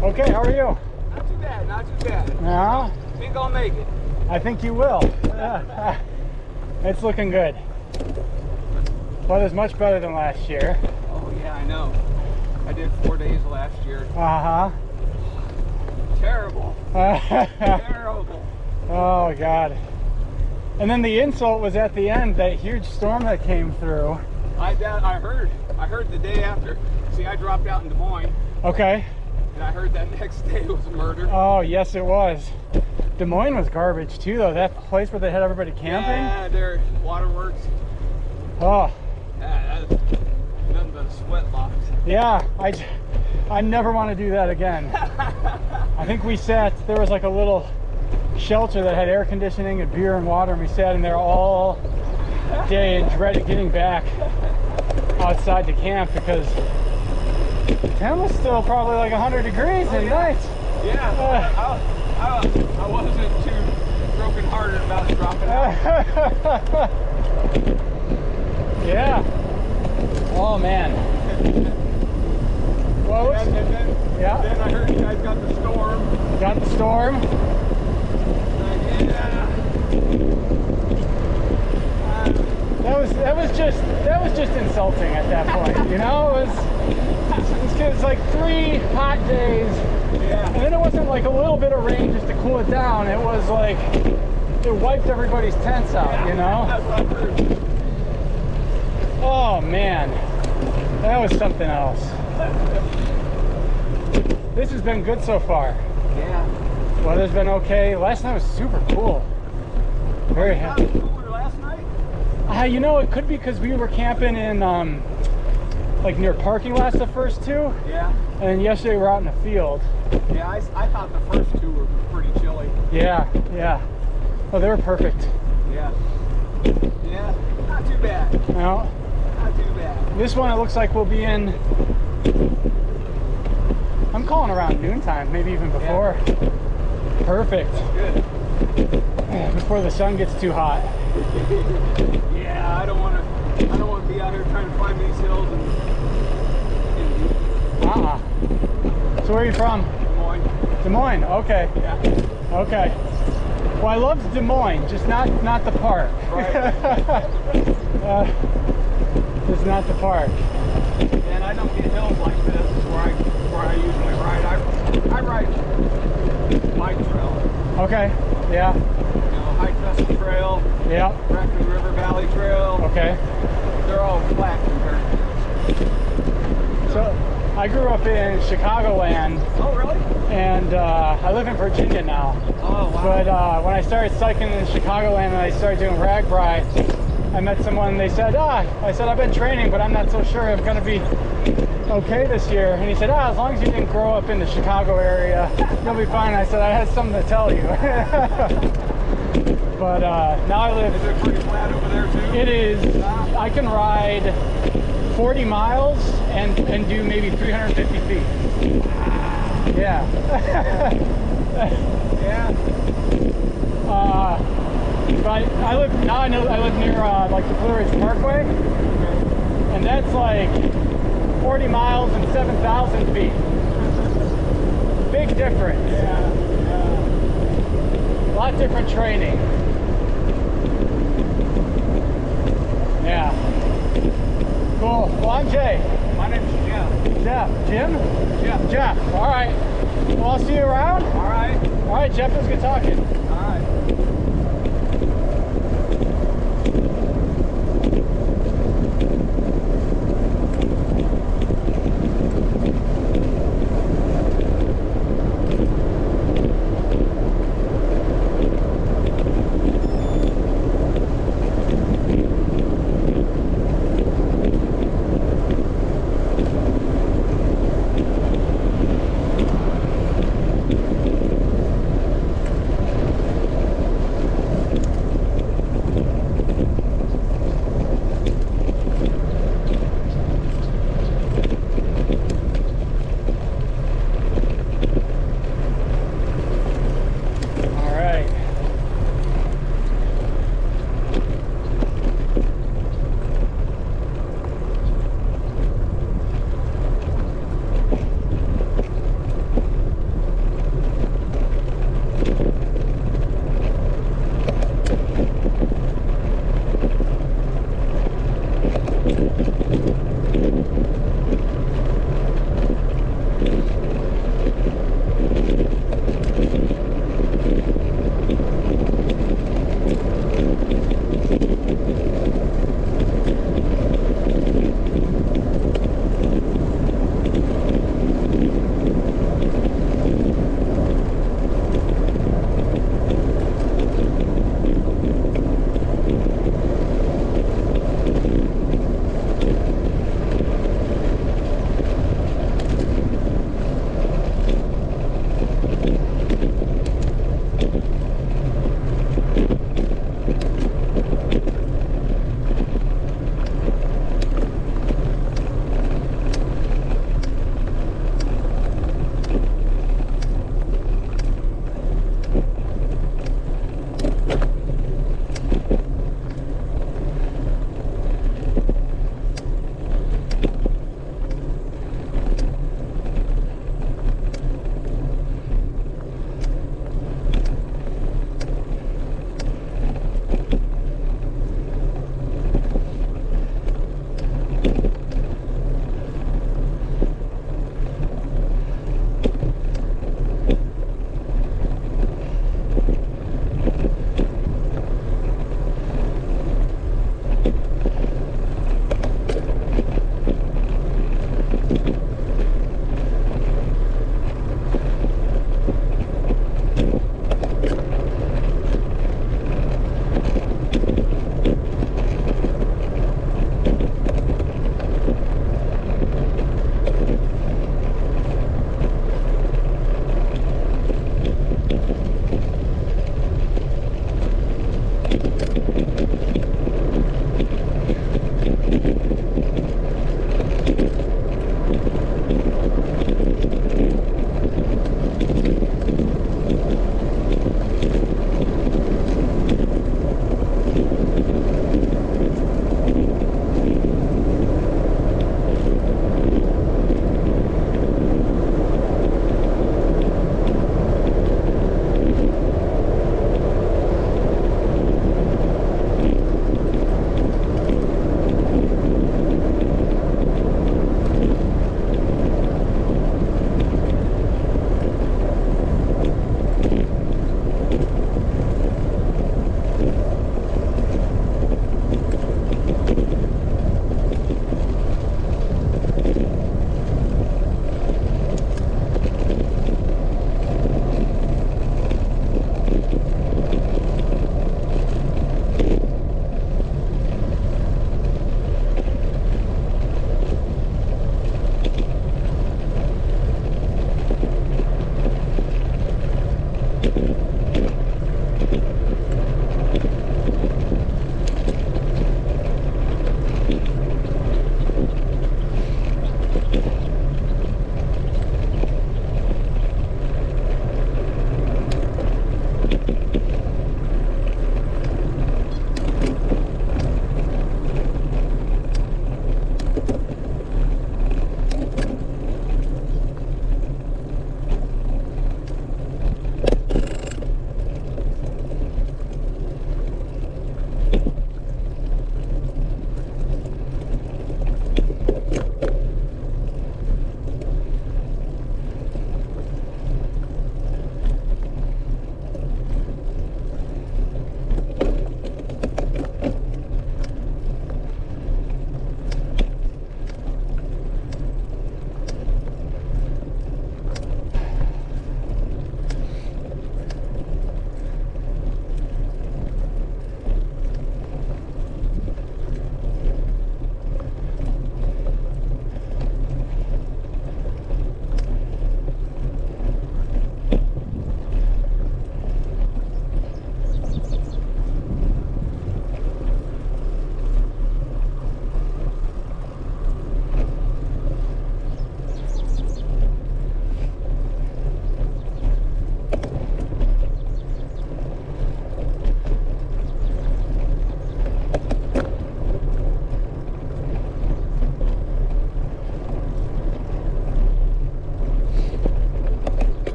Okay, how are you? Not too bad, not too bad. Yeah? I think I'll make it. I think you will. It's looking good. Weather's much better than last year. Oh yeah, I know. I did 4 days last year. Uh-huh. Terrible. Terrible. Oh, God. And then the insult was at the end, that huge storm that came through. I heard the day after. See, I dropped out in Des Moines. Okay. And I heard that next day was a murder. Oh, yes, it was. Des Moines was garbage, too, though. That place where they had everybody camping. Yeah, their waterworks. Oh. Yeah, that's nothing but a sweat box. Yeah, I never want to do that again. I think we sat, there was like a little shelter that had air conditioning and beer and water, and we sat in there all day and dreaded getting back outside to camp because the town was still probably like 100 degrees at night. Yeah, I wasn't too broken-hearted about dropping out. Yeah. Oh, man. Well, and then I heard you guys got the storm. Got the storm? Yeah. That was just insulting at that point, you know? It was like 3 hot days, Yeah. and then it wasn't like a little bit of rain just to cool it down. It was like it wiped everybody's tents out, you know? That's what I heard. Oh man, that was something else. This has been good so far. Yeah. Weather's been okay. Last night was super cool. Very happy. Cooler last night? You know, it could be because we were camping in like near parking lots the first 2. Yeah. And then yesterday we're out in the field. Yeah, I thought the first 2 were pretty chilly. Yeah, yeah. Oh, they were perfect. Yeah. Yeah, not too bad. No. Not too bad. This one it looks like we'll be in, I'm calling around noontime, maybe even before. Yeah. Perfect. Good. Before the sun gets too hot. Yeah, I don't want to be out here trying to climb these hills and So where are you from? Des Moines. Des Moines, okay. Yeah. Okay. Well, I love Des Moines, just not the park. Right. Just not the park. And I don't get hills like this where I usually ride. I ride bike trail. Okay. Yeah. You know, High Trestle Trail. Yeah. Raccoon River Valley Trail. Okay. They're all flat compared to this. So I grew up in Chicagoland. Oh, really? And I live in Virginia now. Oh, wow. But when I started cycling in Chicagoland and I started doing RAGBRAI, I met someone, they said, I said, I've been training, but I'm not so sure I'm gonna be okay this year. And he said, as long as you didn't grow up in the Chicago area, you'll be fine. I said, I had something to tell you. But now I live... Is it pretty flat over there too? It is. I can ride 40 miles and do maybe 350 feet. Yeah. Yeah. But I live near like the Blue Ridge Parkway, and that's like 40 miles and 7,000 feet. Big difference. Yeah. A lot different training. Yeah. Cool. Well, I'm Jay. My name's Jeff. Jeff. Jim? Jeff. Jeff. All right. Well, I'll see you around. All right. All right, Jeff. It was good talking. All right.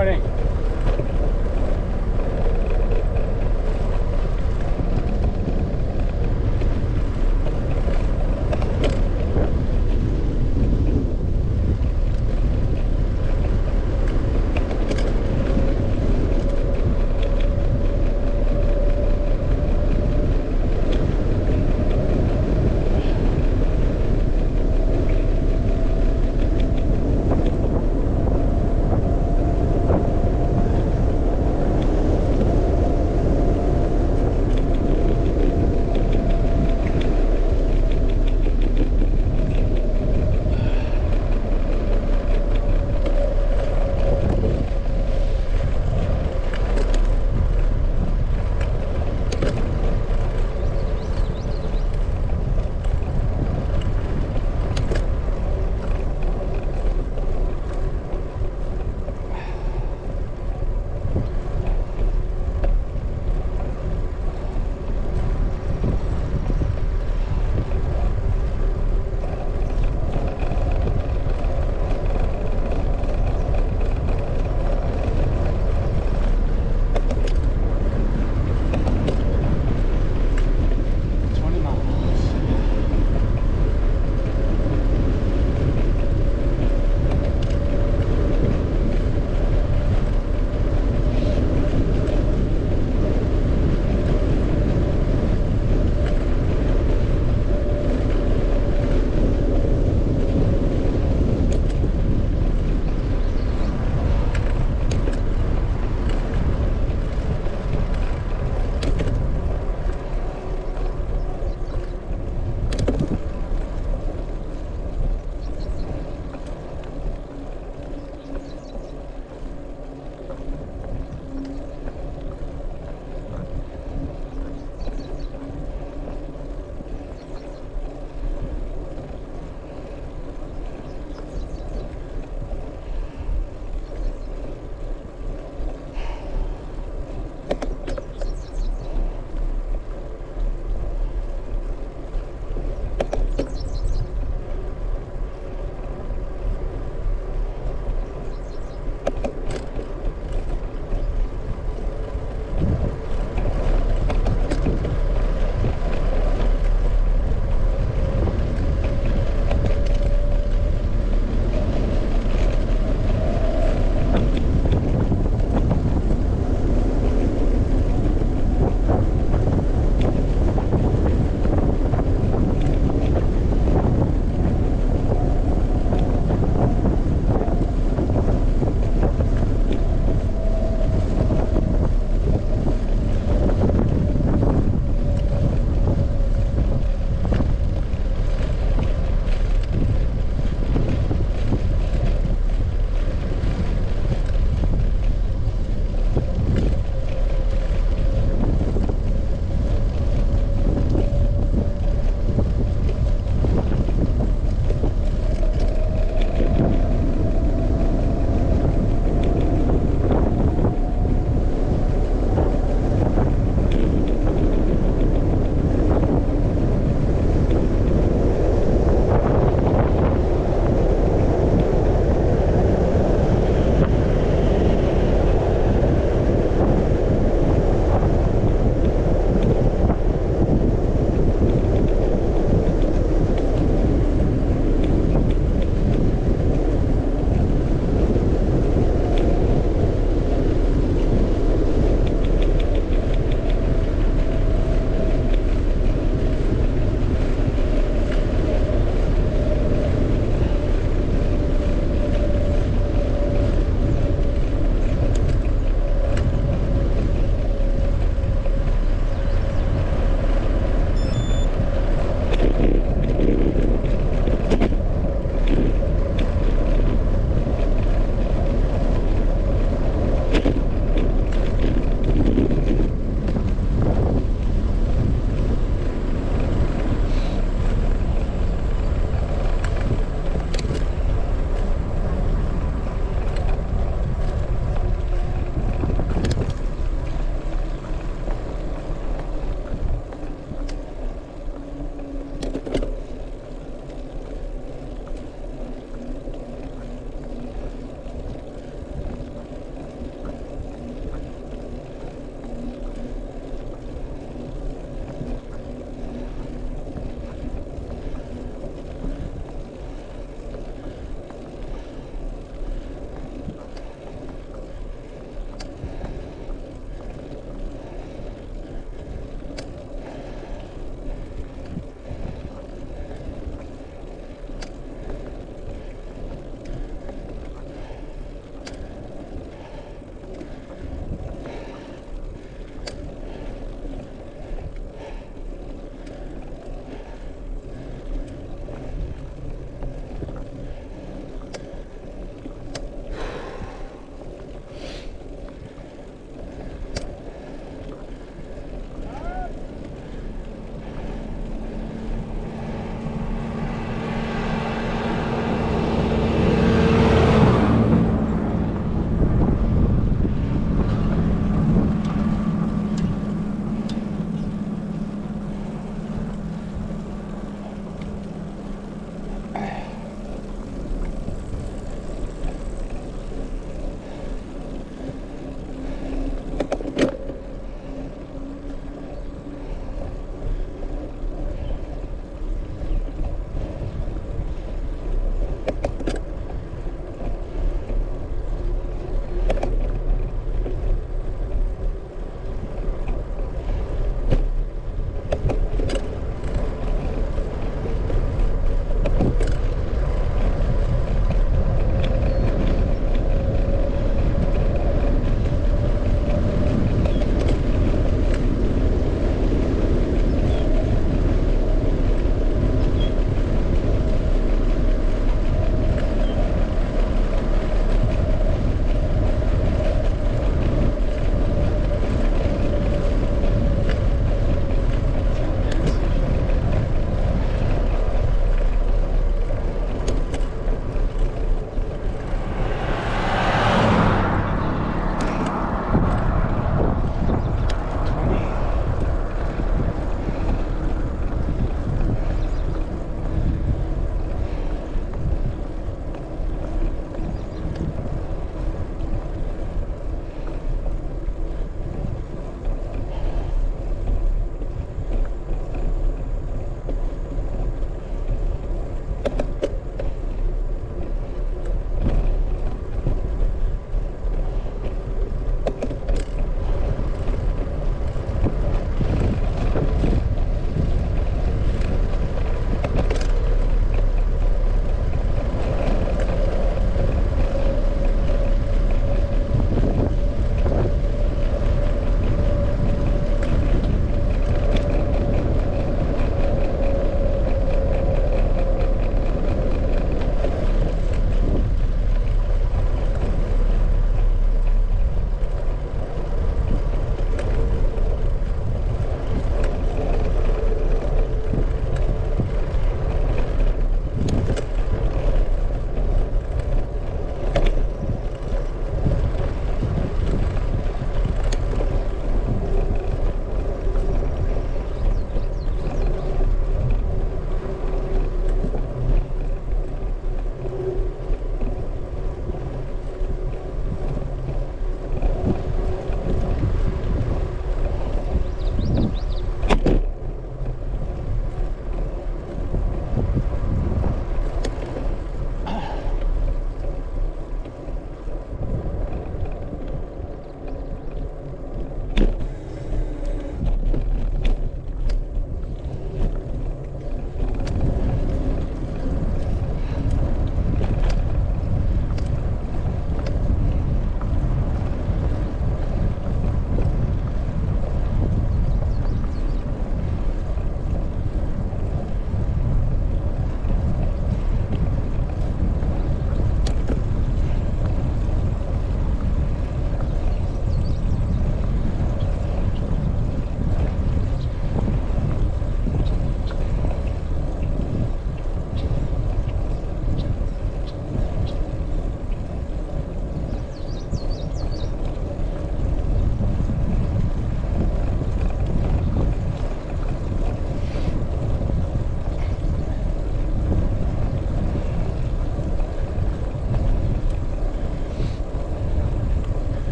morning.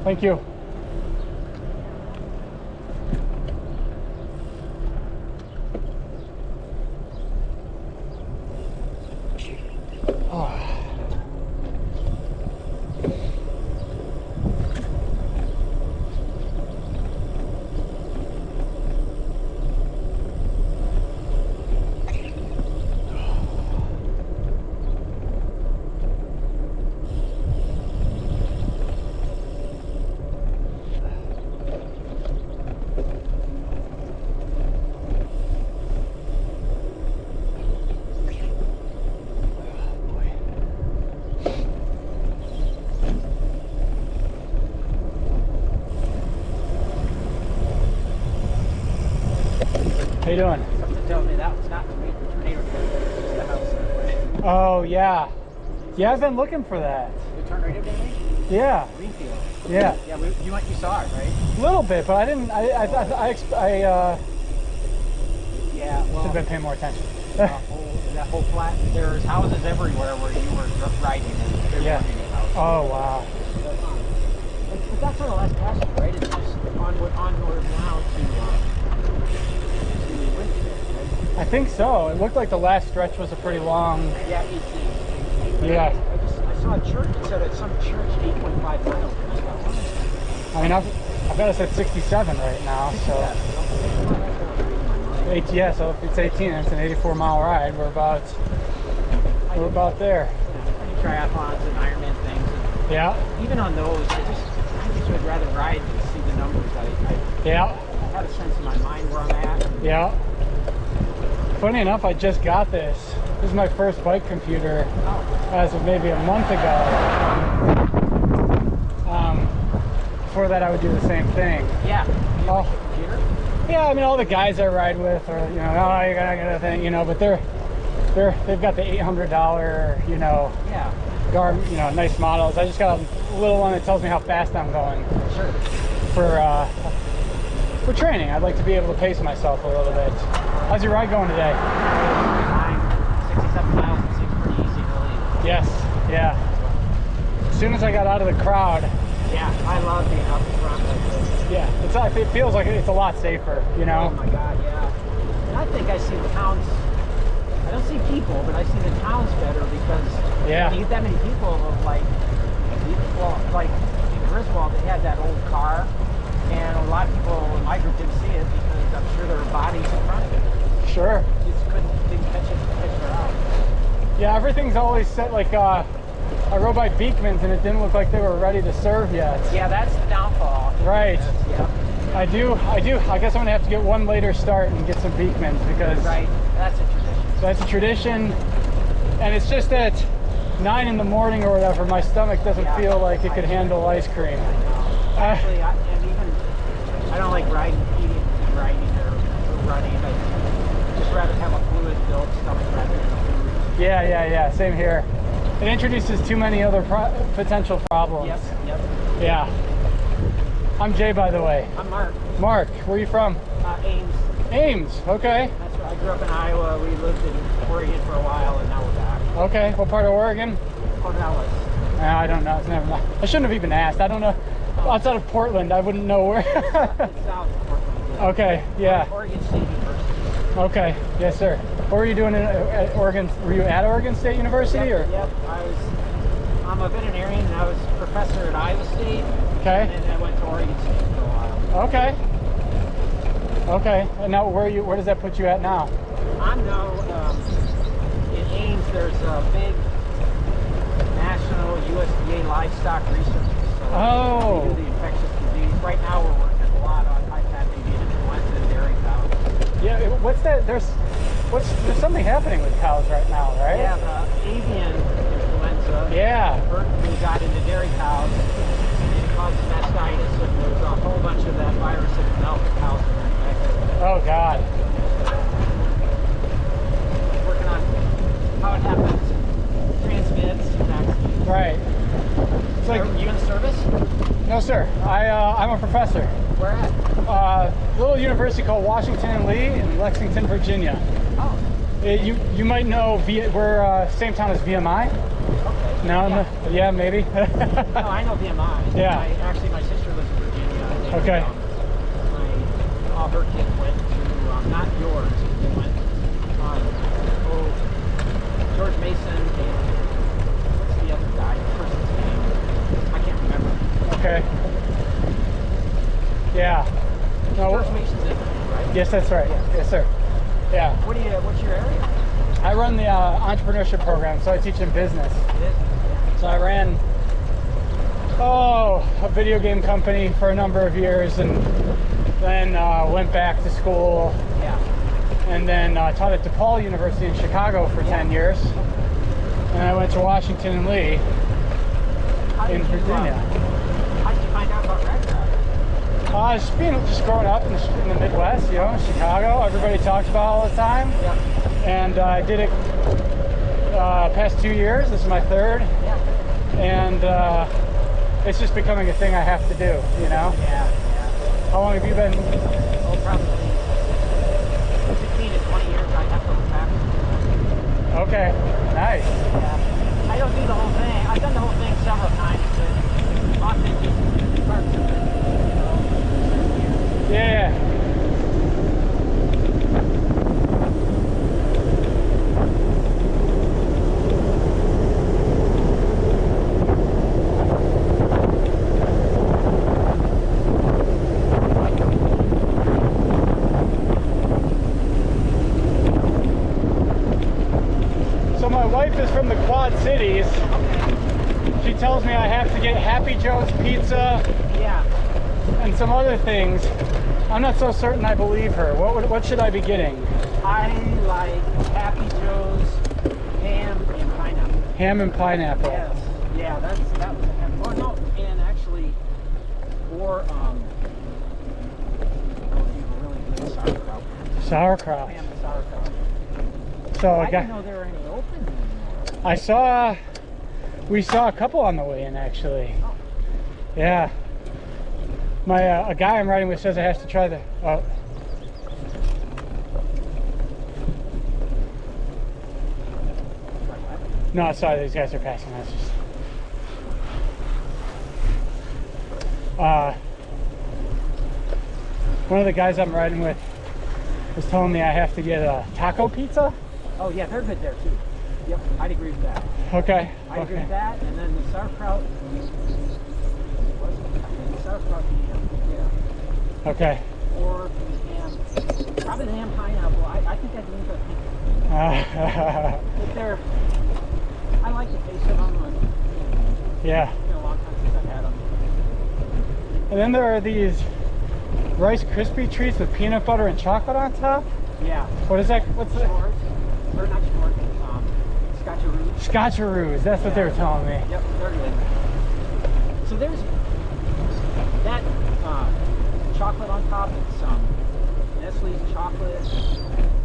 Thank you. Oh. How you doing? Something tells me that was not the tornado turn, just the house. Oh yeah, yeah. I've been looking for that. The tornado damage? Yeah, Greenfield. yeah. Yeah, you saw it, right? A little bit, but I didn't. I Yeah. should Well, have been paying more attention. that whole flat. There's houses everywhere where you were riding in. There Yeah. weren't any houses. Oh wow. But that's where the last passage, right? It's just onward now to Winfield, right? I think so. It looked like the last stretch was a pretty long. Yeah, 18. Yeah. I saw a church that said at some church 8.5 miles. And I thought, what is that? I mean, I've got us at 67 right now, so. Yeah, so if it's 18, it's an 84-mile ride. We're about there. Triathlons and Ironman things. And Yeah. even on those, I just would rather ride than see the numbers. I Yeah. have a sense in my mind where I'm at. Yeah. Funny enough, I just got this. This is my first bike computer as of maybe a month ago. Before that, I would do the same thing. Yeah. Oh. Computer? Yeah, I mean, all the guys I ride with are, you know, oh, you're gonna get a thing, you know, but they've got the $800, you know, Yeah. you know, nice models. I just got a little one that tells me how fast I'm going Sure. for training. I'd like to be able to pace myself a little bit. How's your ride going today? Fine. 67 miles and seems pretty easy, really. Yes, yeah. As soon as I got out of the crowd, Yeah, I love being up front like this. yeah, it feels like it's a lot safer, you Oh know? my God, yeah. And I think I see the towns, I don't see people, but I see the towns better because Yeah. when you get that many people, like in Griswold, they had that old car, and a lot of people in my group didn't see it because I'm sure there were bodies in front of it. Sure. Just didn't catch it out. Yeah, everything's always set like, I rode by Beekman's and it didn't look like they were ready to serve yet. Yeah, that's the downfall. Right. Yeah. I do. I guess I'm gonna have to get one later start and get some Beekman's because Right. That's a tradition. that's a tradition. And it's just at 9 in the morning or whatever, my stomach doesn't Yeah. feel like it could handle ice cream. Actually, I don't like riding or running. I just rather have a fluid-filled stomach rather than a food. Yeah. Same here. It introduces too many other potential problems. Yep. Yeah. I'm Jay, by the way. I'm Mark. Mark, where are you from? Ames. Ames. Okay. That's where I grew up in Iowa. We lived in Oregon for a while, and now we're back. Okay. What part of Oregon? Cornellis. I don't know. It's never mind. I shouldn't have even asked. I don't know. Outside of Portland, I wouldn't know where. It's south of Portland. Okay. Yeah. Oregon State University. Okay. Yes, sir. What were you doing at Oregon? Were you at Oregon State University or? Yep. I'm a veterinarian, and I was a professor at Iowa State. Okay. And then I went to Oregon State for a while. Okay. Okay. And now where does that put you at now? I'm now in Ames. There's a big national USDA livestock research facility. Oh. We do the infectious disease. Right now we're working a lot on high-fat avian influenza in dairy cows. Yeah. What's that? There's something happening with cows right now, right? Yeah, the avian influenza. Yeah. We got into dairy cows and it caused mastitis, and there's a whole bunch of that virus in the milk that cows are infected. Oh God. Working on how it happens, transmits, vaccines. Right. It's like You in the service? no, sir. I'm a professor. Where at? Little university called Washington and Lee in Lexington, Virginia. Oh, You might know we're same town as VMI. okay. No, Yeah. yeah, maybe. No, I know VMI. Yeah. Actually, my sister Okay. All her kids went to, not yours, they went on, George Mason and what's the other guy, the person's name? I can't remember. Okay. Yeah. No. George Mason's in it, right? Yes, that's right. Yeah. Yes, sir. Yeah. What's your area? I run the entrepreneurship program, so I teach in business. So I ran, a video game company for a number of years, and then went back to school. Yeah. And then taught at DePaul University in Chicago for 10 years. And I went to Washington and Lee in Virginia. How did you find out about RAGBRAI? Just growing up in the Midwest, Chicago, everybody talks about it all the time. Yeah. And I did it past 2 years. This is my third. Yeah. And it's just becoming a thing I have to do, Yeah. How long have you been? Oh, probably 15 to 20 years. I have to look back. Okay, nice. Yeah. I don't do the whole thing. I've done the whole thing several times, but often just parts of it. Yeah. So my wife is from the Quad Cities. She tells me I have to get Happy Joe's Pizza. Yeah. And some other things. I'm not so certain I believe her. What should I be getting? I like Happy Joe's ham and pineapple. Ham and pineapple. Yes. Yeah, that was a ham. Oh no, and actually, or really good sauerkraut. Sauerkraut. Ham and sauerkraut. So I didn't know there were any open anymore. We saw a couple on the way in, actually. Oh. Yeah. A guy I'm riding with says I have to try the. Oh. No, sorry, these guys are passing us. One of the guys I'm riding with was telling me I have to get a taco pizza. Oh yeah, they're good there too. Yep, I'd agree with that. Okay. I agree with that, and then the sauerkraut. The sauerkraut, yeah. Okay. Or the ham. Probably the ham pineapple. I think I'd lean to pizza. But they're. I like the taste of them. Yeah. It's been a long time since I've had them. And then there are these Rice Krispie treats with peanut butter and chocolate on top. Yeah. What is that? What's that? Shores. Or not shores. Scotcheroos. Scotcheroos. That's what they were telling me. Yep, they're good. So there's that chocolate on top. It's Nestle's chocolate,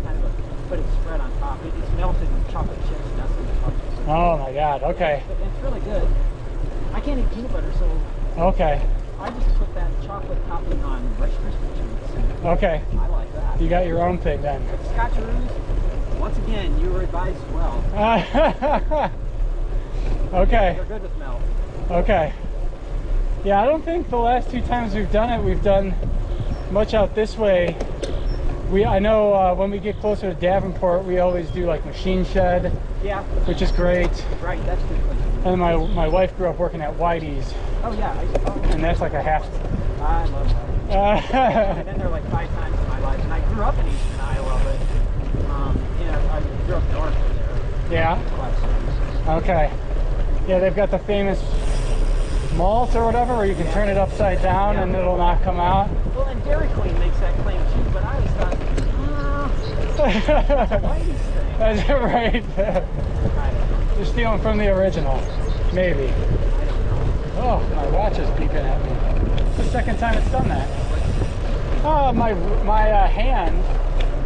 kind of but it's spread on top. It's melted chocolate chips. Nestle's chocolate chips. Oh my God. Okay. It's really good. I can't eat peanut butter, so Okay. I just put that chocolate topping on Rice Krispie treats. And Okay. I like that. You got your own thing then. Scotcheroos, once again, you were advised well. Okay. They're good with milk. Okay. Yeah, I don't think the last 2 times we've done it, we've done much out this way. I know when we get closer to Davenport, we always do like Machine Shed, Yeah. which is great. Right, that's good. And my wife grew up working at Whitey's, Oh yeah, and that's like a half. I love that. I've been there like 5 times in my life, and I grew up in Eastern Iowa, but I grew up north of there. Yeah. Okay. Yeah, they've got the famous malt or whatever, where you can turn it upside down and it'll not come out. Well, and Dairy Queen makes that claim too, but I always thought, that's a Whitey's thing. That's right. You're stealing from the original, maybe. Oh, my watch is beeping at me. It's the second time it's done that. Oh, my hand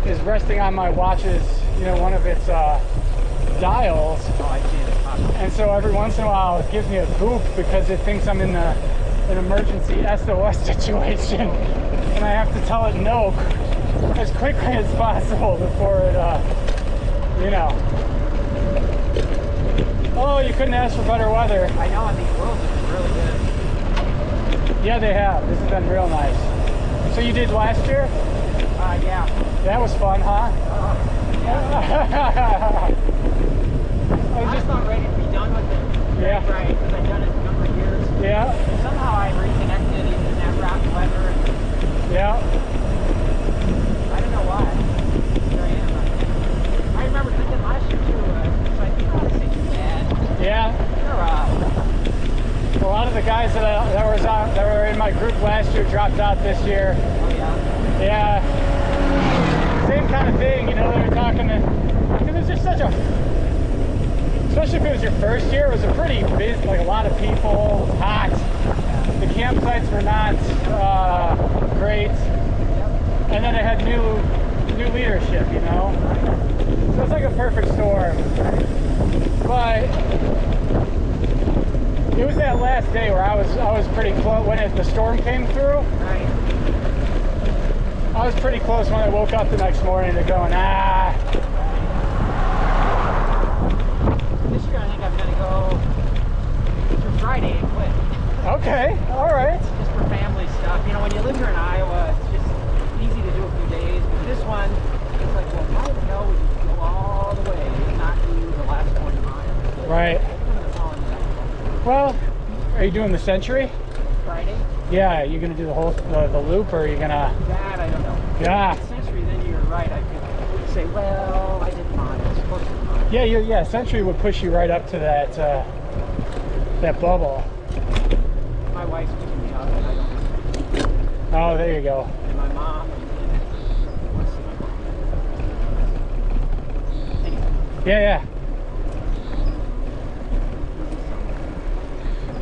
is resting on my watch's, one of its dials. Oh, I see it. And so every once in a while it gives me a boop because it thinks I'm in an emergency SOS situation. And I have to tell it no as quickly as possible before it, Oh, you couldn't ask for better weather. I know, and these roads are really good. Yeah, they have. This has been real nice. So you did last year? Yeah. That was fun, huh? I was just not ready to be done with it. Yeah. Right, because I've done it a number of years. Yeah. And somehow I reconnected in that rough weather. Yeah. I don't know why. Here I am. I remember thinking last year too, it's like, oh, this ain't too bad. Yeah. You're A lot of the guys that were in my group last year dropped out this year. oh yeah. Yeah. Same kind of thing, you know, they were talking to, because it's just such a, especially if it was your first year, it was a pretty busy, like a lot of people, hot. The campsites were not great. And then it had new leadership, you know. So it's like a perfect storm. But it was that last day where I was pretty close when the storm came through. Right. I was pretty close when I woke up the next morning to going, This year I think I'm going to go through Friday and quit. Okay, all right. Just for family stuff. You know, when you live here in Iowa, it's just easy to do a few days. But this one, it's like, well, how the hell would you go all the way and not do the last 20 miles? Right. Well, are you doing the Century? Friday? Yeah, you're gonna do the whole the loop, or are you gonna? That I don't know. Yeah. Century, then you're right. I could say, well, I did miles, close to miles. Yeah, Century would push you right up to that that bubble. My wife's picking me up, and I don't. Oh, there you go. And my mom. What's the anyway. Yeah.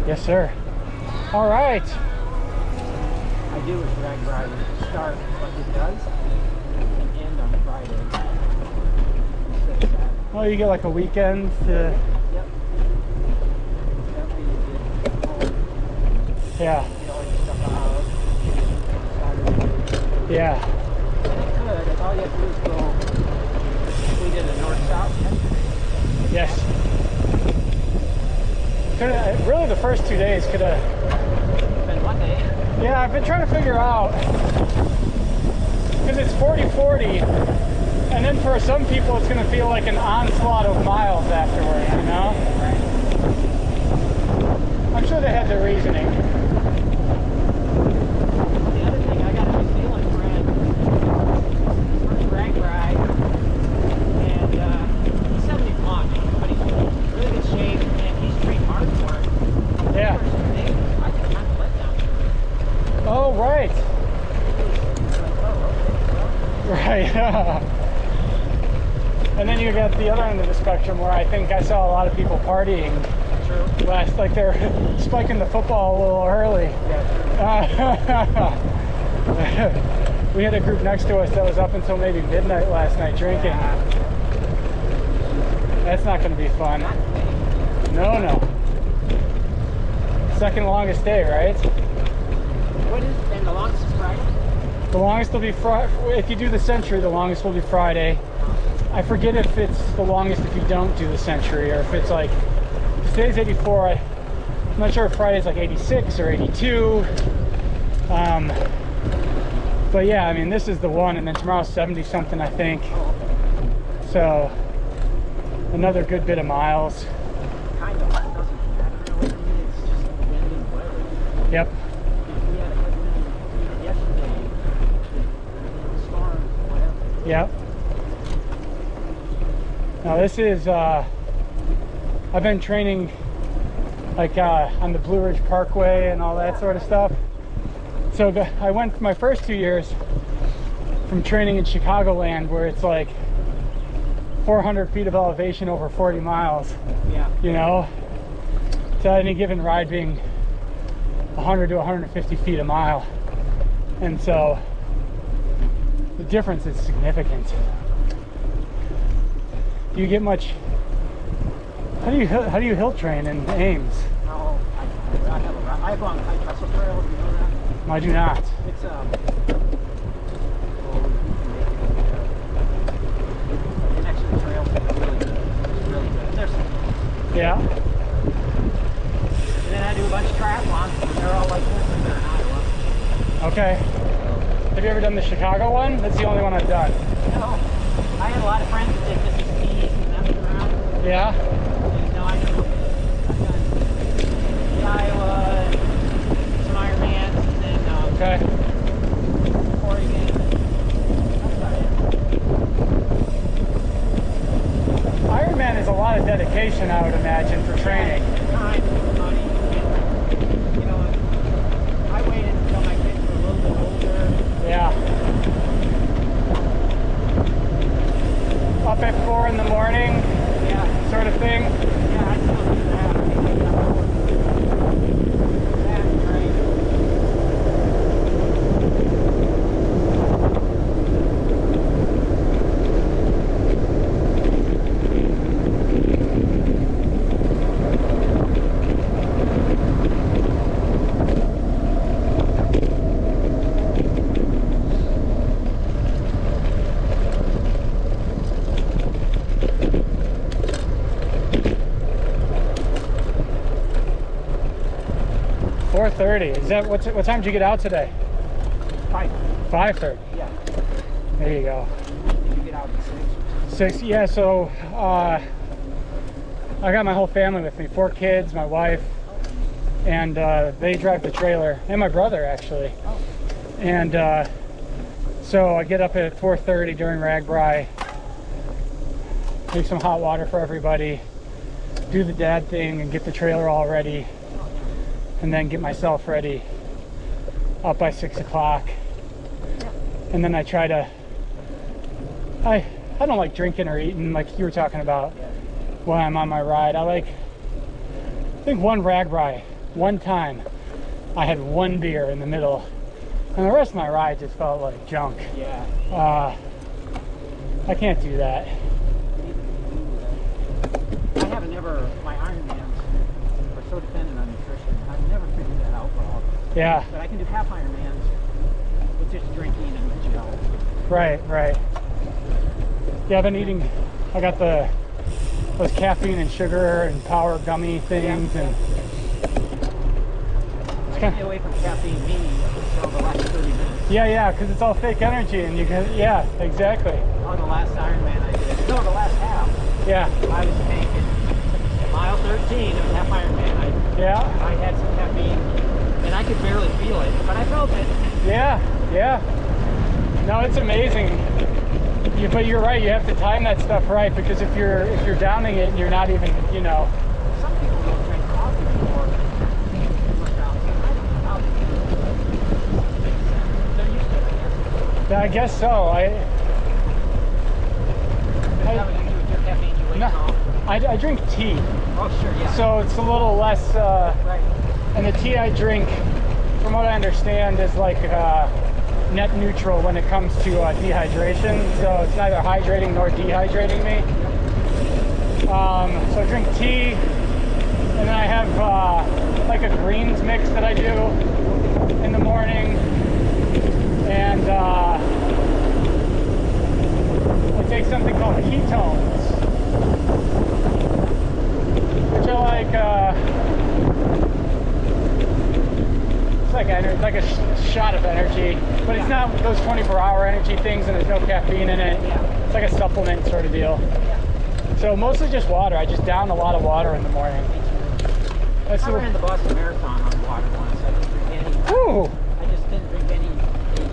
Yes, sir. All right. I do with RAGBRAI start like it does and end on Friday. Instead of Saturday. Well, you get like a weekend to. Yep. That way you get home, Yeah. get all your stuff out. Saturday. Yeah. And it could. All you have to do is go. We did a north-south yesterday. Yes. Really, the first 2 days could have. Been one day. Yeah, I've been trying to figure out, because it's 40-40, and then for some people it's going to feel like an onslaught of miles afterward, you know? Right. I'm sure they had their reasoning. The other thing, I got a New Zealand friend, first RAGBRAI, and he's 71, but he's in really good shape, and he's trained hard for it. Yeah. I think I'm let down. Oh, right. Right. And then you got the other end of the spectrum where I think I saw a lot of people partying True. last, like they're spiking the football a little early. Yeah, We had a group next to us that was up until maybe midnight last night drinking. That's not going to be fun. No. Second longest day, right? What is, and the longest is Friday? The longest will be Friday. If you do the Century, the longest will be Friday. I forget if it's the longest if you don't do the Century, or if it's like, today's 84. I'm not sure if Friday's like 86 or 82. But yeah, I mean, this is the one, and then tomorrow's 70 something, I think. So another good bit of miles. Kind of. It doesn't matter. It's just wind and weather. Yep. We had a headwind yesterday. Storm, whatever. Yep. Now this is, I've been training like on the Blue Ridge Parkway and all that sort of stuff. So I went my first 2 years from training in Chicagoland, where it's like 400 feet of elevation over 40 miles. Yeah. You know, to any given ride being 100 to 150 feet a mile. And so the difference is significant. Do you get much, how do you hill train in Ames? Oh, I have on high trestle trails, you know that? I do not. It's an extra trail is really good. It's really good. There's some, Yeah. and then I do a bunch of triathlons, and they're all like this, and they're not. Okay. Have you ever done the Chicago one? That's the only one I've done. No, I had a lot of friends that did Mississippi and that around. Yeah? And no, I've done the Iowa, some Ironmans, and then Okay. Oregon. That's about it. Ironman is a lot of dedication, I would imagine, for training. Time, money. You know, I waited until my kids were a little bit older. Yeah. Up at 4 in the morning, Yeah, sort of thing. yeah, I still do that. That's great. Is that what time did you get out today? 5. 5:30. Yeah. There you go. Did you get out at 6? 6. Yeah. So I got my whole family with me. 4 kids, my wife, and they drive the trailer, and my brother actually. Oh. And so I get up at 4:30 during RAGBRAI, make some hot water for everybody, do the dad thing, and get the trailer all ready. And then get myself ready up by 6 o'clock. And then I try to, I don't like drinking or eating like you were talking about when I'm on my ride. I think one RAGBRAI, one time I had 1 beer in the middle, and the rest of my ride just felt like junk. Yeah. I can't do that. I haven't ever, my Ironmans are so dependent on nutrition. I've never figured that out well. Yeah. But I can do half Ironmans with just drinking and gel. Right. Yeah, I've been eating, I got those caffeine and sugar and power gummy things, and I stay away from caffeine maybe until the last 30 minutes. yeah, because it's all fake energy, and you can, yeah, exactly. On the last Ironman I did, no, the last half, Yeah, I was tanking. Mile 13, it was half Ironman. yeah, I had some caffeine, and I could barely feel it, but I felt it. yeah. No, it's amazing. But you're right. You have to time that stuff right, because if you're downing it and you're not even, you know. Some people don't drink coffee before workouts. I don't know how they do it. They're used to it, I guess. I guess so. Is that what you do with your caffeine? You wait No, till- I drink tea, Oh, sure, yeah. so it's a little less. Right. And the tea I drink, from what I understand, is like net neutral when it comes to dehydration. So it's neither hydrating nor dehydrating me. So I drink tea, and then I have like a greens mix that I do in the morning, and I take something called ketones, which are like it's like a shot of energy, but it's not those 24-hour energy things, and there's no caffeine in it. It's like a supplement sort of deal. So mostly just water. I just down a lot of water in the morning. That's I ran the Boston Marathon on water once. I didn't drink any. Ooh. I just didn't drink any.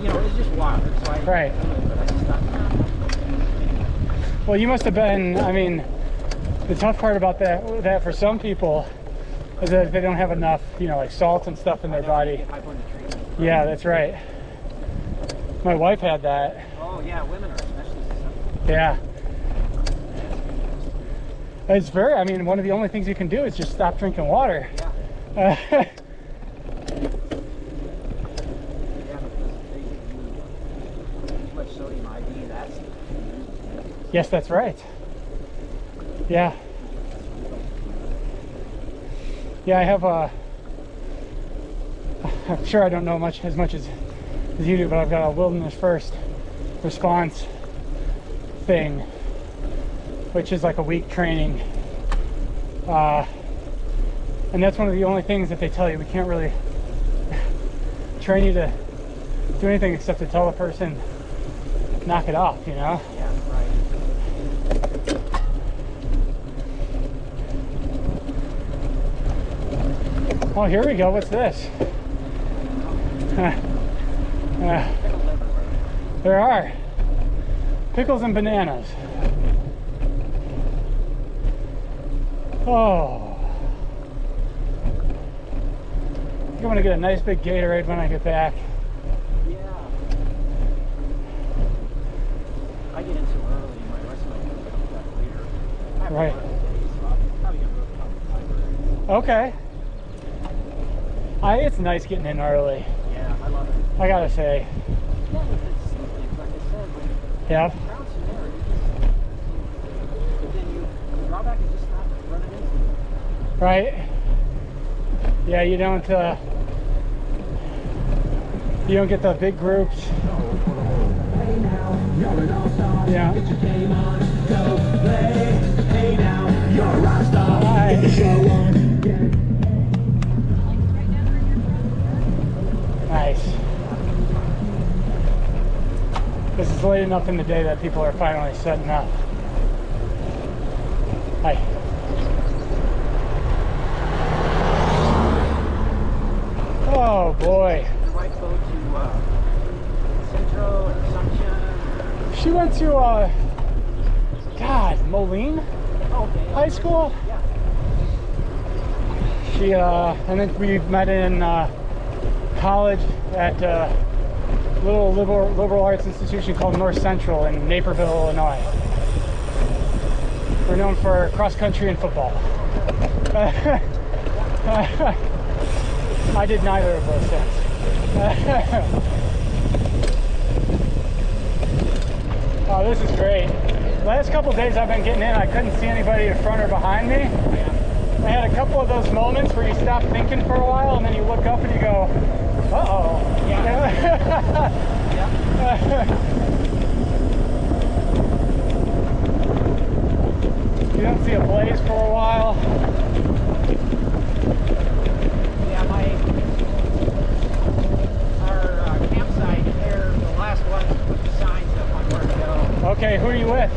You know, it was just water. So I Right. But I just thought, Well, you must have been. I mean, the tough part about that for some people is that they don't have enough, you know, like salt and stuff in their body. If I put in the treatment. Yeah, that's right. My wife had that. Oh yeah, women are especially susceptible. Yeah. It's very, I mean, one of the only things you can do is just stop drinking water. Yeah. Uh, Yeah, because they give you too much sodium IV. That's yes, that's right. Yeah. Yeah, I have I'm sure I don't know as much as you do, but I've got a wilderness first response thing, which is like a week training. And that's one of the only things that they tell you. We can't really train you to do anything except to tell the person, knock it off, you know? Yeah, right. Oh, here we go. What's this? Pickles everywhere. There are pickles and bananas. Oh, I think I'm gonna get a nice big Gatorade when I get back. Yeah. I get in too early, my rest of my kids come back later. I have Right. a lot of days, so I'm probably gonna go to the library. Okay. It's nice getting in early, Yeah, I love it. I gotta say. Yeah, with the seasons, like I said, when Yeah. the crowds are there, but then the drawback is just not running into them. Right? Yeah, you don't get the big groups. Yeah. Alright. Nice. This is late enough in the day that people are finally setting up. Hi. Oh boy. Your wife go to Centro and Assumption? She went to God, Moline Oh, okay. High School. Yeah. She and then we met in college at a little liberal arts institution called North Central in Naperville, Illinois. We're known for cross country and football. I did neither of those things. Oh, this is great. Last couple days I've been getting in, I couldn't see anybody in front or behind me. I had a couple of those moments where you stop thinking for a while and then you look up and you go, uh-oh. Yeah. You don't see a blaze for a while. Yeah, our campsite, they're the last ones to put the signs up on where to go. Okay, who are you with?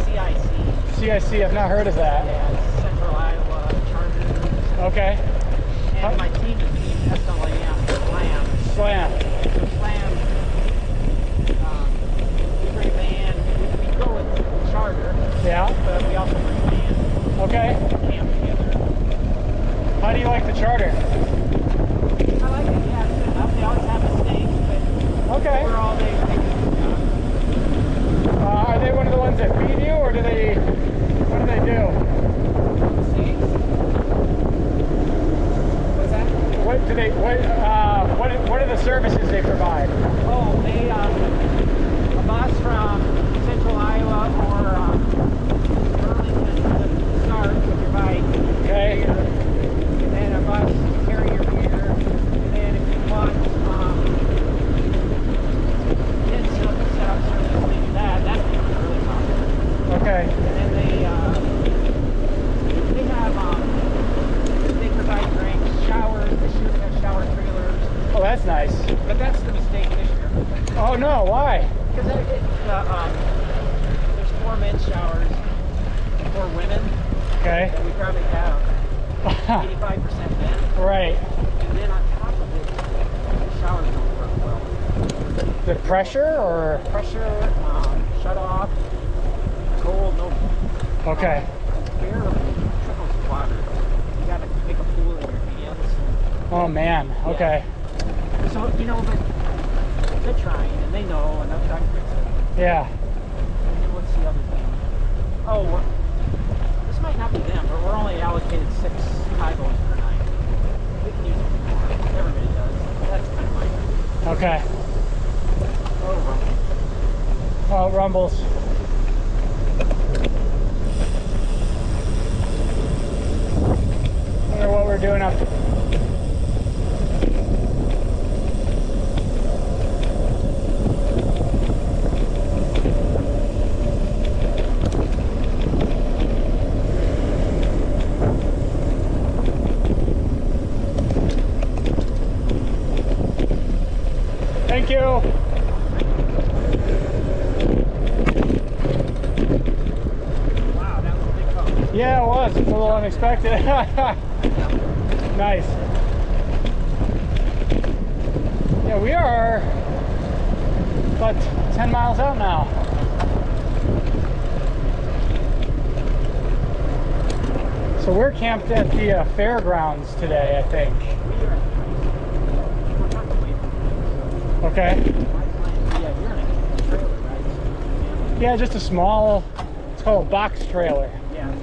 CIC. CIC, I've not heard of that. Yeah, Central Iowa Chargers. Okay. And my team is Team SLAM, SLAM. Slam. So SLAM, we bring a band, we go with charter, Yeah. but we also bring a band, Okay. camp together. How do you like the charter? I like it, yeah, it's good enough. They always have mistakes, but Okay. we're all day taking the job. Are they one of the ones that feed you, or what do they do? Mistakes? What's that? What are the services they provide? Oh, they, a bus from Central Iowa or Burlington to start with your bike. Okay. And then a bus to carry your gear. And then if you want tent set up service, they do that. That's really popular. Okay. And then they provide drinks, showers. This year they have shower trailers. Oh, that's nice. But that's the mistake this year. Oh no, why? Because there's 4 men's showers and 4 women. Okay. And we probably have 85% men. Right. And then on top of it, the showers don't work well. The pressure or? Pressure, shut off, cold, no. Okay. Barely trickles of water. You gotta make a pool in your hands. Oh man. Okay. So, but they're trying and they know and they'll try to fix it. Yeah. And then what's the other thing? Oh, this might not be them, but we're only allocated 6 highballs per night. We can use it more. Everybody does. That's kind of like Okay. oh, Oh, it rumbles. Wonder what we're doing up. Thank you. Wow, that was a big bump. Yeah, it was. It's a little unexpected. Nice. Yeah, we are about 10 miles out now. So we're camped at the fairgrounds today, I think. We're not away from it, so. Okay. Yeah, you're in a trailer, right? Yeah, just a small, it's called a box trailer. Yeah.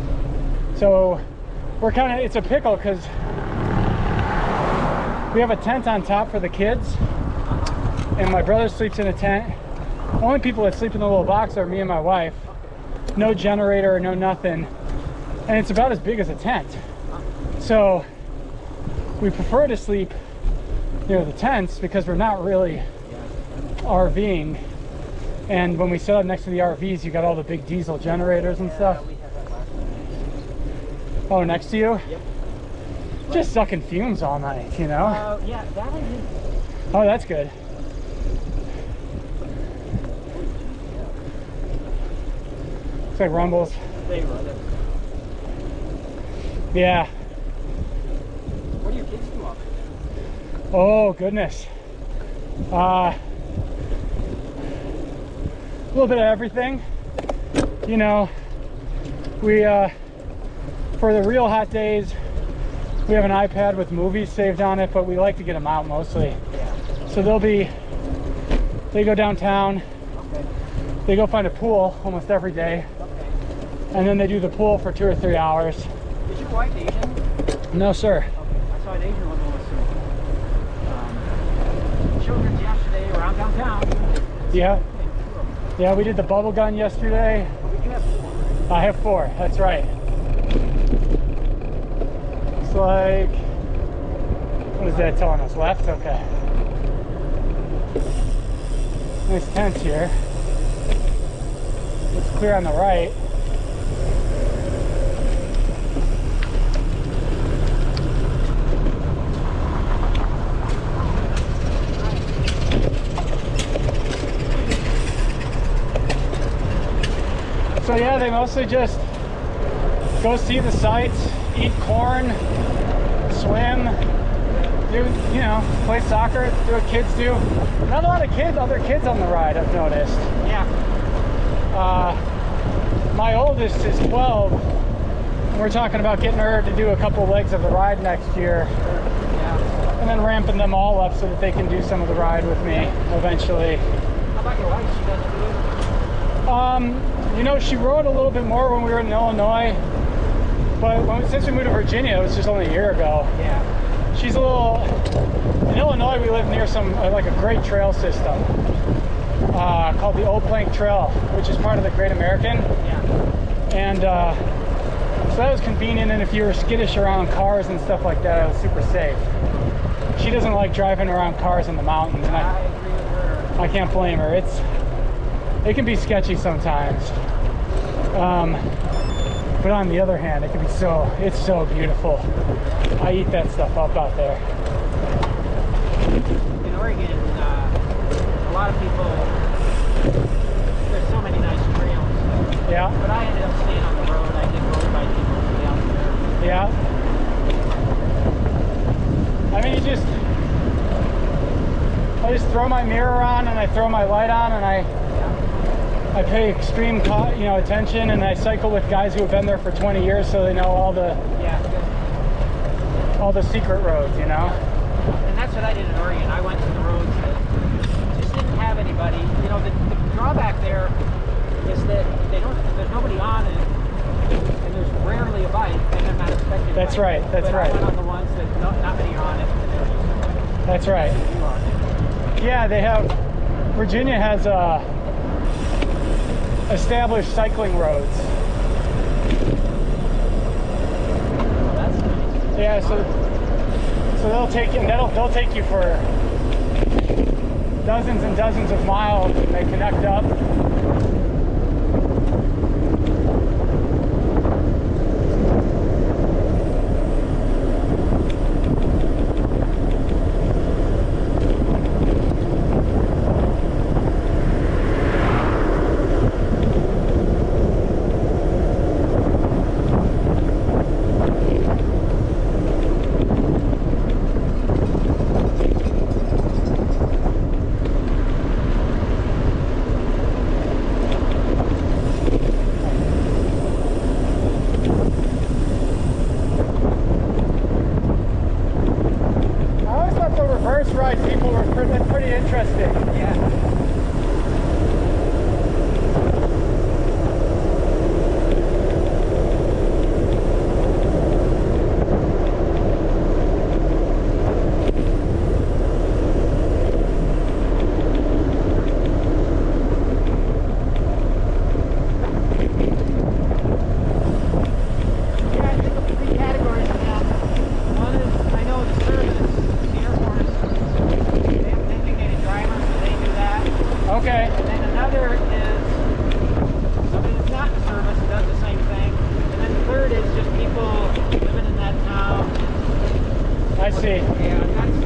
So we're kind of, it's a pickle because we have a tent on top for the kids, and my brother sleeps in a tent. Only people that sleep in the little box are me and my wife. No generator, no nothing. And it's about as big as a tent. So we prefer to sleep near the tents because we're not really RVing. And when we set up next to the RVs, you got all the big diesel generators and stuff. We had that last night. Oh, next to you? Yep. Just sucking fumes all night, you know? Yeah, that I did. Oh, that's good. Looks like rumbles. They run it. Yeah. What do your kids do off it? Oh, goodness. A little bit of everything. You know, we, for the real hot days, we have an iPad with movies saved on it, but we like to get them out mostly. Yeah. So they go downtown, Okay. they go find a pool almost every day, Okay. and then they do the pool for 2 or 3 hours. Is your wife Asian? No, sir. Okay. I saw an Asian woman with some children yesterday around downtown. Yeah. Yeah, we did the bubble gun yesterday. Oh, but you have four. I have 4, that's right. Looks like, what is that telling us? Left? Okay. Nice tents here. It's clear on the right. So yeah, they mostly just go see the sights, eat corn, swim, do, you know, play soccer, do what kids do. Not a lot of other kids on the ride, I've noticed. Yeah. My oldest is 12, and we're talking about getting her to do a couple legs of the ride next year, Yeah. and then ramping them all up so that they can do some of the ride with me eventually. How about your wife? She doesn't do it? You know, she rode a little bit more when we were in Illinois, but since we moved to Virginia, it was just only a year ago. Yeah. She's a little, in Illinois we live near some, like a great trail system called the Old Plank Trail, which is part of the Great American. Yeah. And so that was convenient, and if you were skittish around cars and stuff like that, it was super safe. She doesn't like driving around cars in the mountains, and I agree with her. I can't blame her. It can be sketchy sometimes. But on the other hand, it can be it's so beautiful. I eat that stuff up out there. In Oregon, a lot of people, there's so many nice trails. Yeah, But I ended up staying on the road. I did road bike people down there. yeah. I mean, I just throw my mirror on and I throw my light on and I pay extreme, attention, and I cycle with guys who have been there for 20 years, so they know all the secret roads, you know. And that's what I did in Oregon. I went to the roads that just didn't have anybody. You know, the drawback there is that there's nobody on it, and there's rarely a bike, and I'm not expecting. That's right. That's but right. I went on the ones that not many are on it. And they're just, That's right. you are it. Yeah, they have. Virginia has established cycling roads. Oh, that's nice. Yeah, so they'll take you, and they'll take you for dozens and dozens of miles, and they connect up. Force ride people were that's pretty interesting. Yeah. Okay. And then another is somebody that's not in service and does the same thing. And then the third is just people living in that town. I see. Yeah, that's,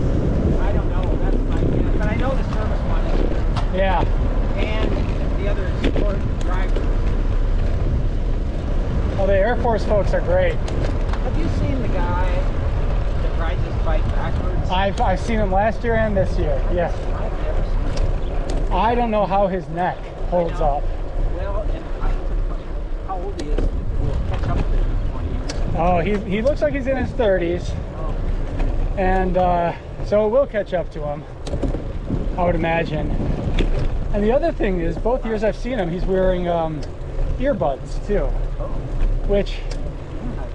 I don't know, that's my guess. But I know the service one. Yeah. And the other is support drivers. Well, the Air Force folks are great. Have you seen the guy that rides his bike backwards? I've seen him last year and this year. Yes. I've never seen him. I don't know how his neck holds up. Well, and how old he is, we'll catch up with him in 20 years. Oh, he looks like he's in his 30s. Oh. And so we'll catch up to him, I would imagine. And the other thing is, both years I've seen him, he's wearing earbuds too. Oh. Which,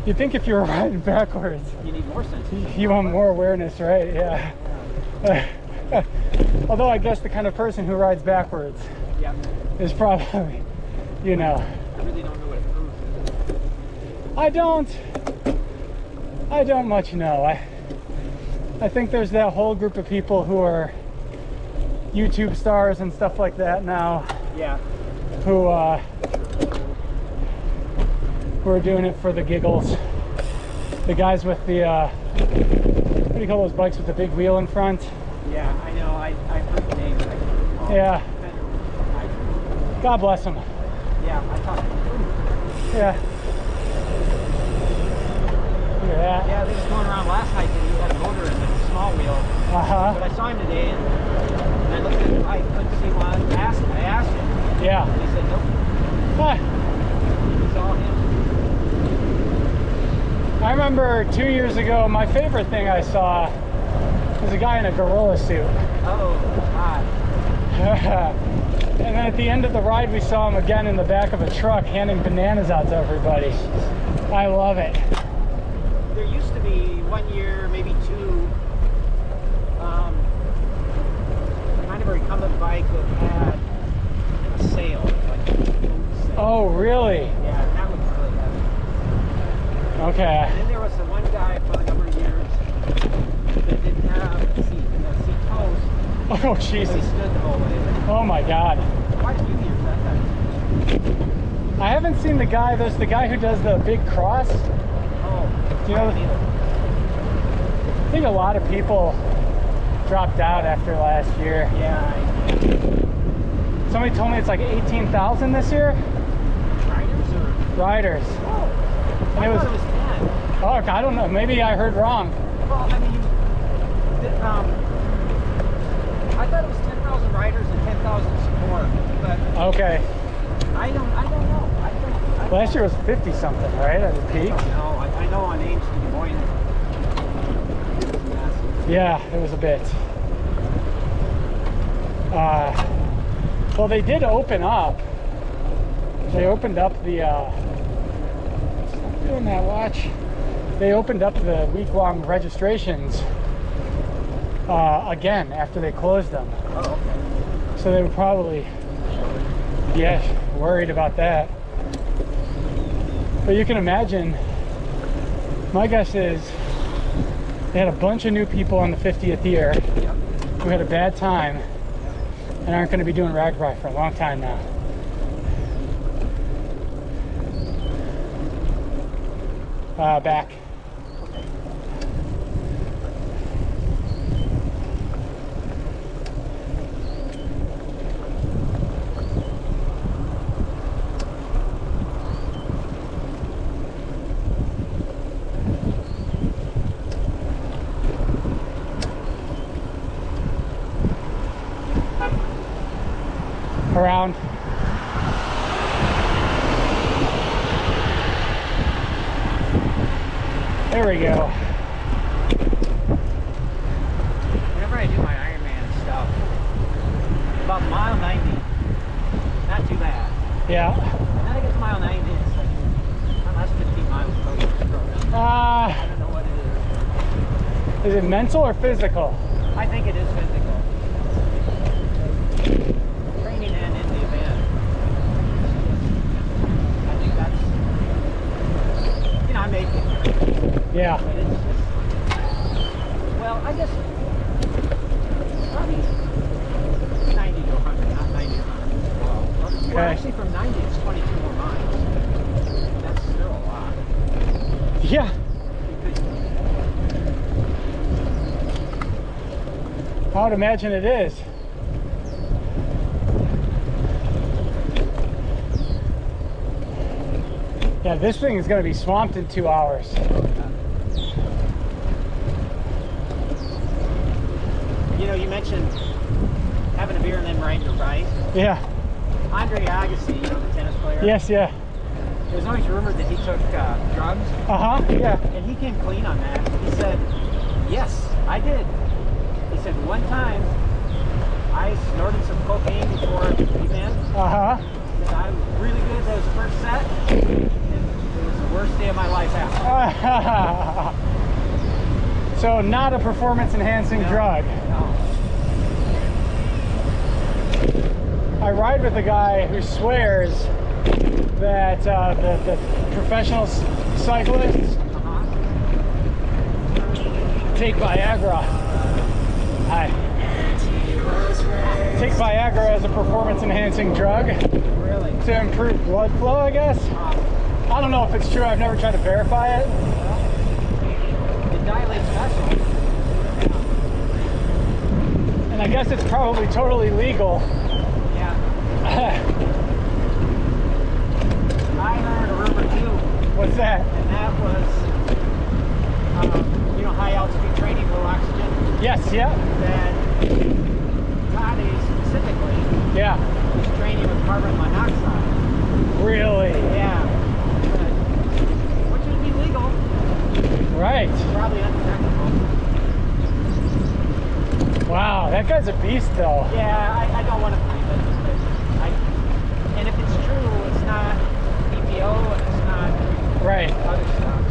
you'd think if you were riding backwards, You need more sense. you want more awareness, right? Yeah. Although I guess the kind of person who rides backwards Yeah. is probably, you know. I really don't know what it proves. I don't much know. I think there's that whole group of people who are YouTube stars and stuff like that now, Yeah. who are doing it for the giggles. The guys with the what do you call those bikes with the big wheel in front? Yeah, I know. I've heard the names. I can't recall. Yeah. God bless them. Yeah, I talked to him. Yeah. Look at that. Yeah, they was going around last night and he had a motor in the small wheel. Uh-huh. But I saw him today and I looked at the bike, couldn't see one. I asked him. Yeah. And he said, nope. Huh. It's all him. I remember 2 years ago, my favorite thing I saw was a guy in a gorilla suit. Oh, God. And then at the end of the ride, we saw him again in the back of a truck handing bananas out to everybody. I love it. There used to be 1 year, maybe two, kind of a recumbent bike that had a sail, like a boat sail. Oh, really? Yeah, that was really heavy. Okay. And then there was the one guy for a number of years that didn't have a seat, seat post. Oh, He Jesus. stood the whole way. Oh, my God. Quite a few years that time. I haven't seen the guy. There's the guy who does the big cross. Oh, Do you know? I think a lot of people dropped out after last year. Yeah. Somebody told me it's like 18,000 this year. Riders or? Riders. Oh, And I it was, thought it was 10. oh, I don't know. Maybe I heard wrong. Well, I mean, I thought it was 10,000 riders and 10,000 support, but Okay. I don't know. Last year was 50 something, right? At the peak. No, I know on Ames to Des Moines. It was massive. Yeah, it was a bit. Well, they did open up. They opened up the. Stop doing that, watch. They opened up the week-long registrations again after they closed them. Oh, okay. So they were probably, yeah, worried about that. But you can imagine, my guess is they had a bunch of new people on the 50th year Yep. who had a bad time and aren't going to be doing RAGBRAI for a long time now. Back. Around. There we go. Whenever I do my Yeah. And then I get to mile 90, it's like, my last 15 miles totally broke. I don't know what it is. Is it mental or physical? I think it is physical. Training and in the event. I think that's, you know, I made it. Yeah. But it's just, well, I guess probably 90 to 100, not 90 to 100. Well, Okay. actually from 90 it's 22 more miles. That's still a lot. Yeah. I would imagine it is. Yeah, this thing is going to be swamped in 2 hours. You know, you mentioned having a beer and then riding your bike. Yeah. Andre Agassi, you know, the tennis player. Yes, yeah. It was always rumored that he took drugs. Uh-huh, yeah. And he came clean on that. He said, yes, I did. He said, one time I snorted some cocaine before the event. Uh-huh. He said, I was really good. That was the first set. And it was the worst day of my life after. So not a performance-enhancing drug. No. I ride with a guy who swears that the professional cyclists take Viagra. Take Viagra as a performance-enhancing drug Really? to improve blood flow, I guess. I don't know if it's true. I've never tried to verify it. It dilates vessels. And I guess it's probably totally legal. Yeah. I heard a rumor too. What's that? And that was, you know, high altitude training, low oxygen. Yes, yeah. That Tade specifically Yeah. was training with carbon monoxide. Really? Yeah. But, which would be legal, Right. probably undetectable. Wow, that guy's a beast though. Yeah, I don't want to believe it. But and if it's true, it's not EPO and it's not Right. other stuff.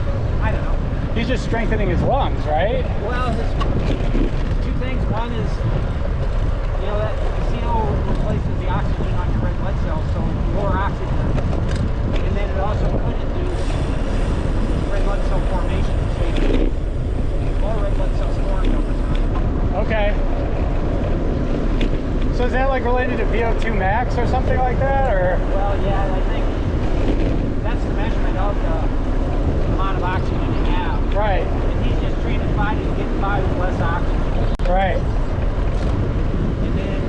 I don't know. He's just strengthening his lungs, right? Well, two things. One is, you know, that casino replaces the oxygen on your red blood cells, so more oxygen. And then it also could induce red blood cell formation, so you get more red blood cells formed over time. Okay. So is that like related to VO2 max or something like that, or? Well, yeah, I think that's the measurement of the amount of oxygen you have. Right. And he's just training his body to get by with less oxygen. Right. And then,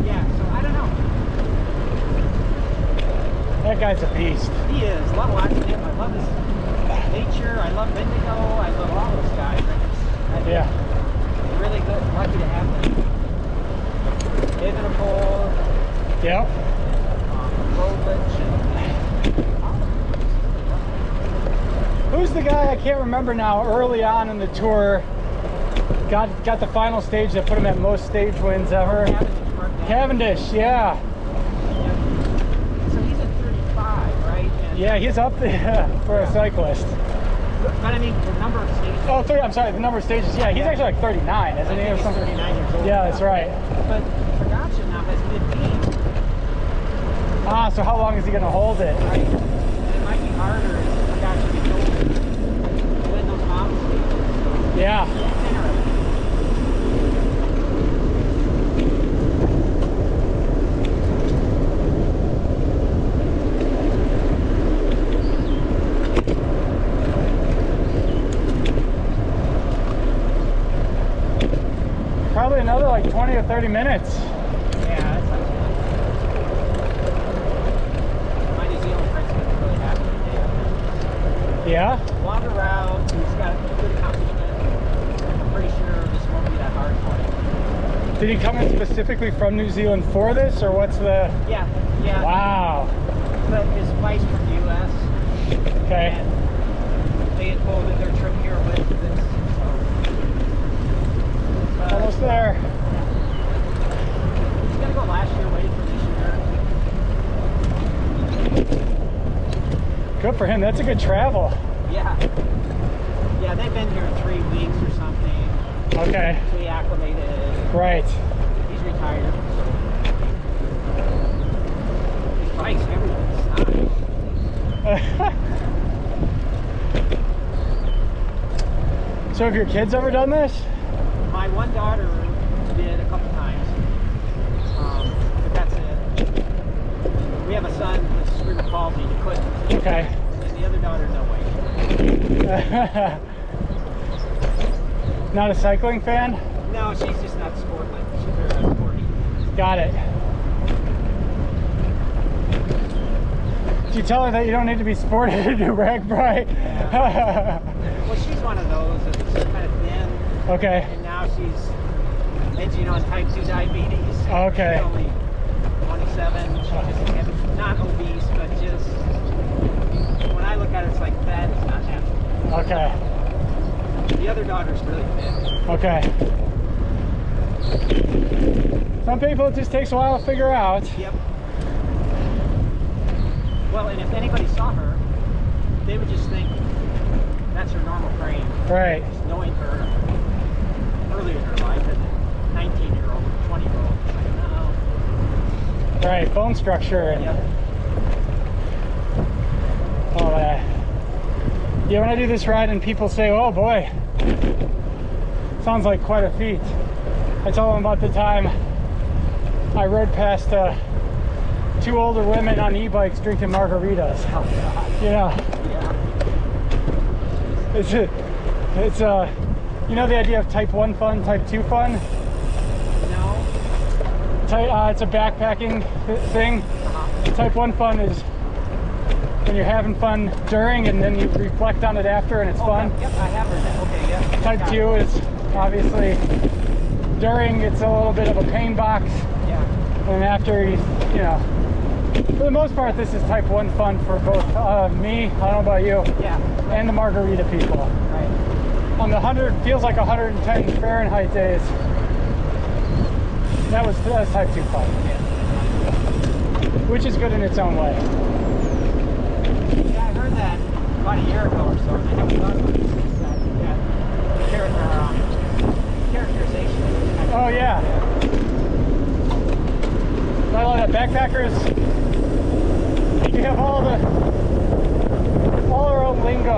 yeah, so I don't know. That guy's a beast. He is. Love watching him. I love his nature. I love Bendigo. I love all those guys. Yeah. Really good. Lucky to have them. Evenepoel, Yep. Roglic, and Who's the guy, I can't remember now, early on in the tour, got the final stage that put him at most stage wins ever? Cavendish, yeah. So he's at 35, right? And Yeah, he's up there for a cyclist. But I mean, the number of stages. Oh, 30, I'm sorry, the number of stages. Yeah, he's actually like 39, isn't he? Or He's something? 39 years old. Yeah, that's right. But Pogacar now has 15. Ah, so how long is he going to hold it? Right? And it might be harder as Pogacar gets older to win those mountain stages. Yeah. It's interesting. Probably another like 20 or 30 minutes. Yeah, that's actually my New Zealand friend's gonna be really happy today. Yeah? Longer route, he's got good accomplishment. I'm pretty sure this won't be that hard for him. Did he come in specifically from New Zealand for this, or what's the... Yeah, yeah. Wow. But his wife's from the U.S. Okay. And they had folded their trip here with this. So, Almost there. he's gonna go last year, waiting for this year. Good for him. That's a good travel. Yeah. Yeah, they've been here 3 weeks or something. Okay. So he acclimated. Right. He's retired. So. His bike's everything's nice. So have your kids ever done this? My one daughter did a couple times. But that's it. We have a son with cerebral palsy who couldn't. Okay. And the other daughter, no way. Not a cycling fan? No, she's just not sporty. She's very sporty. Got it. Did you tell her that you don't need to be sporty to do RAGBRAI? Yeah. Well, she's one of those that's kind of thin. Okay. And now she's edging on type 2 diabetes. Okay. She's only 27. She's just not obese, but just when I look at it, it's like that is not happening. Okay. The other daughter's really thin. Okay. Some people it just takes a while to figure out. Yep. Well, and if anybody saw her, they would just think that's her normal frame. Right. Just knowing her earlier in her life as a 19-year-old, 20-year-old, it's like, no. Right, bone structure. And Yep. all that. Yeah, when I do this ride and people say, oh boy, sounds like quite a feat. I tell them about the time I rode past 2 older women on e-bikes drinking margaritas. Oh, God. You know, Yeah. it's you know the idea of type 1 fun, type 2 fun? No. It's a backpacking thing. Uh-huh. Type 1 fun is when you're having fun during and then you reflect on it after and it's fun. Yep, I have heard that. Okay, yeah. Type 2 is obviously during, it's a little bit of a pain box, Yeah. and after, you know, for the most part, this is type 1 fun for both me, I don't know about you, Yeah. and the margarita people. Right. On the 100, feels like 110 Fahrenheit days, that's type 2 fun, Yeah. which is good in its own way. Yeah, I heard that about a year ago or so, and I haven't thought about it since that characterization. Oh yeah. I love that. Backpackers, you have all our own lingo